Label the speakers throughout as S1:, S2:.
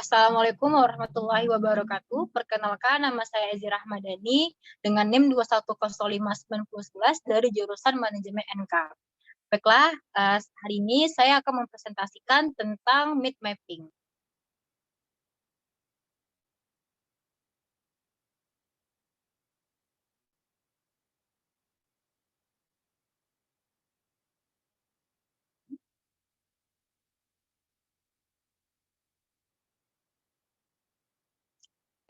S1: Assalamualaikum warahmatullahi wabarakatuh. Perkenalkan, nama saya Ezi Rahmadani dengan NIM 2105911 dari jurusan Manajemen NK. Baiklah, hari ini saya akan mempresentasikan tentang mind mapping.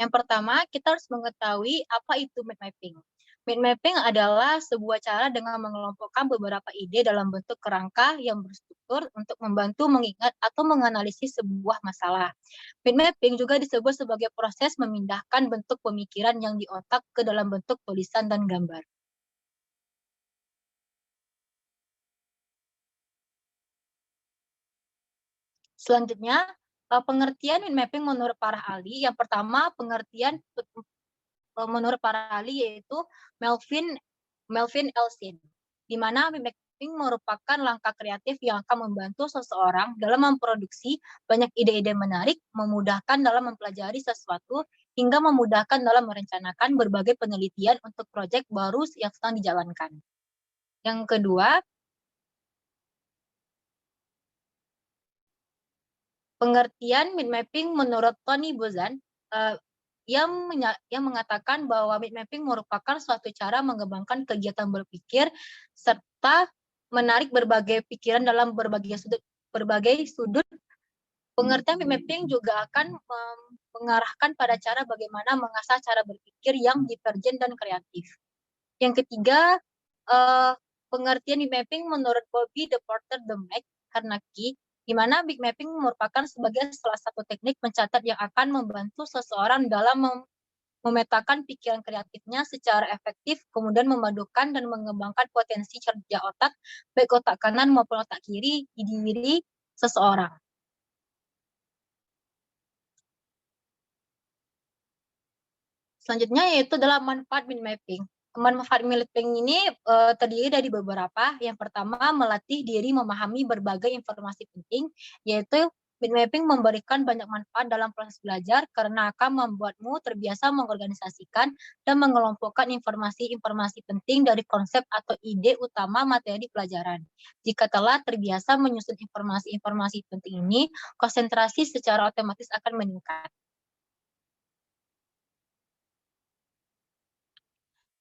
S1: Yang pertama, kita harus mengetahui apa itu mind mapping. Mind mapping adalah sebuah cara dengan mengelompokkan beberapa ide dalam bentuk kerangka yang berstruktur untuk membantu mengingat atau menganalisis sebuah masalah. Mind mapping juga disebut sebagai proses memindahkan bentuk pemikiran yang di otak ke dalam bentuk tulisan dan gambar. Selanjutnya, pengertian mind mapping menurut para ahli. Yang pertama, pengertian menurut para ahli yaitu Melvin Elsin, di mana mind mapping merupakan langkah kreatif yang akan membantu seseorang dalam memproduksi banyak ide-ide menarik, memudahkan dalam mempelajari sesuatu, hingga memudahkan dalam merencanakan berbagai penelitian untuk proyek baru yang sedang dijalankan. Yang kedua, pengertian mind mapping menurut Tony Buzan, yang mengatakan bahwa mind mapping merupakan suatu cara mengembangkan kegiatan berpikir serta menarik berbagai pikiran dalam berbagai sudut. Pengertian mind mapping juga akan mengarahkan pada cara bagaimana mengasah cara berpikir yang divergen dan kreatif. Yang ketiga, pengertian mind mapping menurut Bobby de Porter de Carnegie, di mana big mapping merupakan sebagai salah satu teknik mencatat yang akan membantu seseorang dalam memetakan pikiran kreatifnya secara efektif, kemudian memadukan dan mengembangkan potensi kerja otak, baik otak kanan maupun otak kiri di diri seseorang. Selanjutnya yaitu adalah manfaat mind mapping. Manfaat mind mapping ini terdiri dari beberapa. Yang pertama, melatih diri memahami berbagai informasi penting, yaitu mind mapping memberikan banyak manfaat dalam proses belajar karena akan membuatmu terbiasa mengorganisasikan dan mengelompokkan informasi-informasi penting dari konsep atau ide utama materi pelajaran. Jika telah terbiasa menyusun informasi-informasi penting ini, konsentrasi secara otomatis akan meningkat.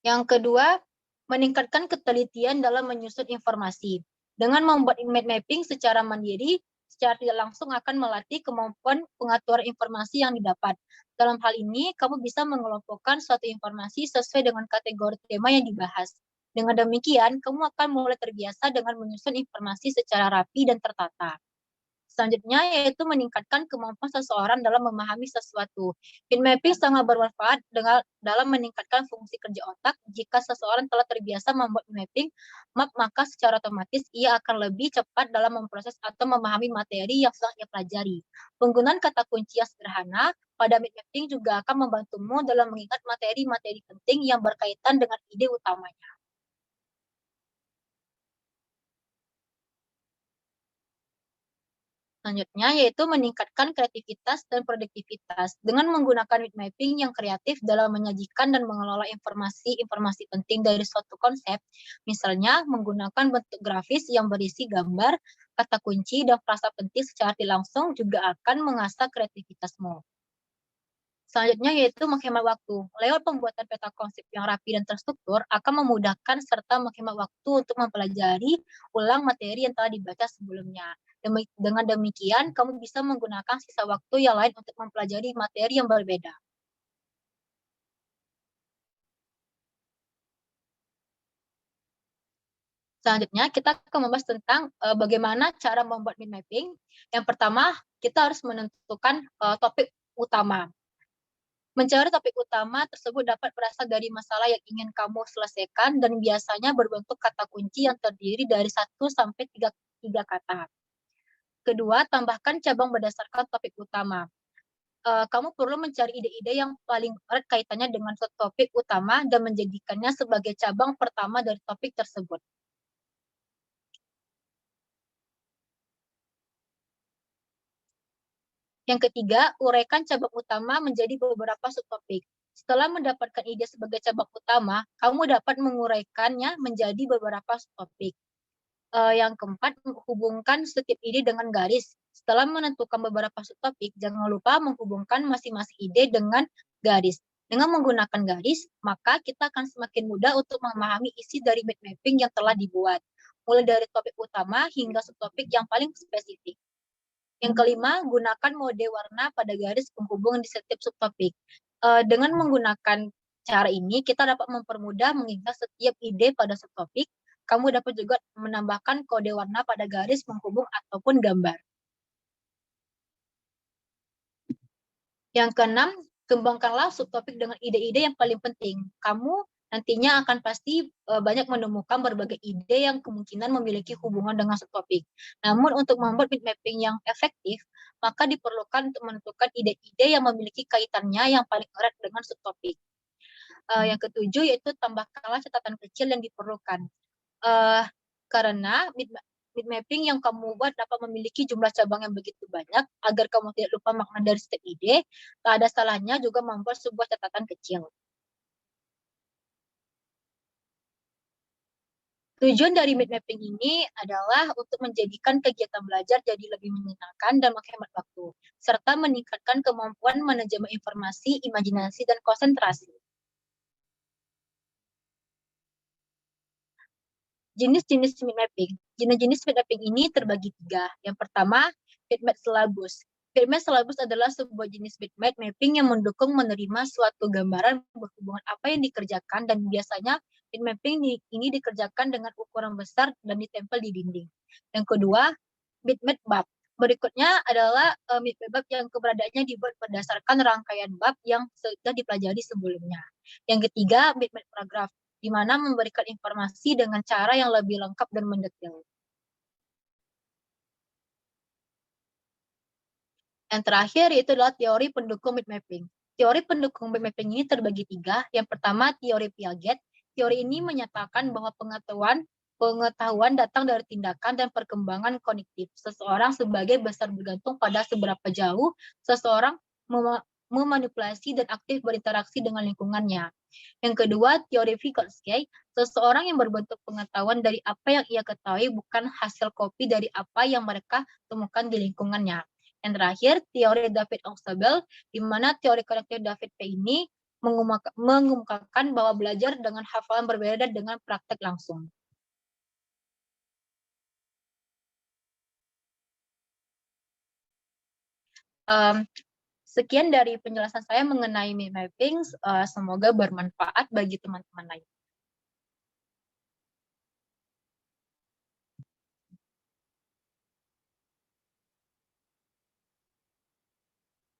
S1: Yang kedua, meningkatkan ketelitian dalam menyusun informasi. Dengan membuat mind mapping secara mandiri, secara tidak langsung akan melatih kemampuan pengaturan informasi yang didapat. Dalam hal ini, kamu bisa mengelompokkan suatu informasi sesuai dengan kategori tema yang dibahas. Dengan demikian, kamu akan mulai terbiasa dengan menyusun informasi secara rapi dan tertata. Selanjutnya yaitu meningkatkan kemampuan seseorang dalam memahami sesuatu. Mind mapping sangat bermanfaat dalam meningkatkan fungsi kerja otak. Jika seseorang telah terbiasa membuat mapping, maka secara otomatis ia akan lebih cepat dalam memproses atau memahami materi yang sedang ia pelajari. Penggunaan kata kunci yang sederhana pada mind mapping juga akan membantumu dalam mengingat materi-materi penting yang berkaitan dengan ide utamanya. Selanjutnya yaitu meningkatkan kreativitas dan produktivitas dengan menggunakan mind mapping yang kreatif dalam menyajikan dan mengelola informasi-informasi penting dari suatu konsep. Misalnya menggunakan bentuk grafis yang berisi gambar, kata kunci, dan frasa penting secara langsung juga akan mengasah kreativitasmu. Selanjutnya yaitu menghemat waktu. Lewat pembuatan peta konsep yang rapi dan terstruktur akan memudahkan serta menghemat waktu untuk mempelajari ulang materi yang telah dibaca sebelumnya. Dengan demikian, kamu bisa menggunakan sisa waktu yang lain untuk mempelajari materi yang berbeda. Selanjutnya, kita akan membahas tentang bagaimana cara membuat mind mapping. Yang pertama, kita harus menentukan topik utama. Mencari topik utama tersebut dapat berasal dari masalah yang ingin kamu selesaikan dan biasanya berbentuk kata kunci yang terdiri dari 1 sampai 3 kata. Kedua, tambahkan cabang berdasarkan topik utama. Kamu perlu mencari ide-ide yang paling erat kaitannya dengan suatu topik utama dan menjadikannya sebagai cabang pertama dari topik tersebut. Yang ketiga, uraikan cabang utama menjadi beberapa subtopik. Setelah mendapatkan ide sebagai cabang utama, kamu dapat menguraikannya menjadi beberapa subtopik. Yang keempat, hubungkan setiap ide dengan garis. Setelah menentukan beberapa subtopik, jangan lupa menghubungkan masing-masing ide dengan garis. Dengan menggunakan garis, maka kita akan semakin mudah untuk memahami isi dari mind mapping yang telah dibuat, mulai dari topik utama hingga subtopik yang paling spesifik. Yang kelima, gunakan mode warna pada garis penghubung di setiap subtopik. Dengan menggunakan cara ini, kita dapat mempermudah mengingat setiap ide pada subtopik. Kamu dapat juga menambahkan kode warna pada garis penghubung ataupun gambar. Yang keenam, kembangkanlah subtopik dengan ide-ide yang paling penting. Kamu nantinya akan pasti banyak menemukan berbagai ide yang kemungkinan memiliki hubungan dengan subtopik. Namun untuk membuat mind mapping yang efektif, maka diperlukan untuk menentukan ide-ide yang memiliki kaitannya yang paling erat dengan subtopik. Yang ketujuh yaitu tambahkanlah catatan kecil yang diperlukan. Karena mind mapping yang kamu buat dapat memiliki jumlah cabang yang begitu banyak, agar kamu tidak lupa makna dari setiap ide, tak ada salahnya juga membuat sebuah catatan kecil. Tujuan dari mind mapping ini adalah untuk menjadikan kegiatan belajar jadi lebih menyenangkan dan menghemat waktu, serta meningkatkan kemampuan manajemen informasi, imajinasi, dan konsentrasi. Jenis-jenis mind mapping. Jenis-jenis mind mapping ini terbagi tiga. Yang pertama, mind map syllabus. Mind map syllabus adalah sebuah jenis mind map mapping yang mendukung menerima suatu gambaran berhubungan apa yang dikerjakan, dan biasanya mind mapping ini dikerjakan dengan ukuran besar dan ditempel di dinding. Yang kedua, mind map bab. Berikutnya adalah mind map bab yang keberadaannya dibuat berdasarkan rangkaian bab yang sudah dipelajari sebelumnya. Yang ketiga, mind map paragraf, di mana memberikan informasi dengan cara yang lebih lengkap dan mendetail. Yang terakhir yaitu adalah teori pendukung mind mapping. Teori pendukung mind mapping ini terbagi tiga. Yang pertama, teori Piaget. Teori ini menyatakan bahwa pengetahuan datang dari tindakan dan perkembangan kognitif seseorang sebagai besar bergantung pada seberapa jauh seseorang memanipulasi dan aktif berinteraksi dengan lingkungannya. Yang kedua, teori Vygotsky, seseorang yang berbentuk pengetahuan dari apa yang ia ketahui, bukan hasil kopi dari apa yang mereka temukan di lingkungannya. Yang terakhir, teori David Ausubel, di mana teori konektif David P. ini mengumumkan bahwa belajar dengan hafalan berbeda dengan praktek langsung. Sekian dari penjelasan saya mengenai mind mapping. Semoga bermanfaat bagi teman-teman lain.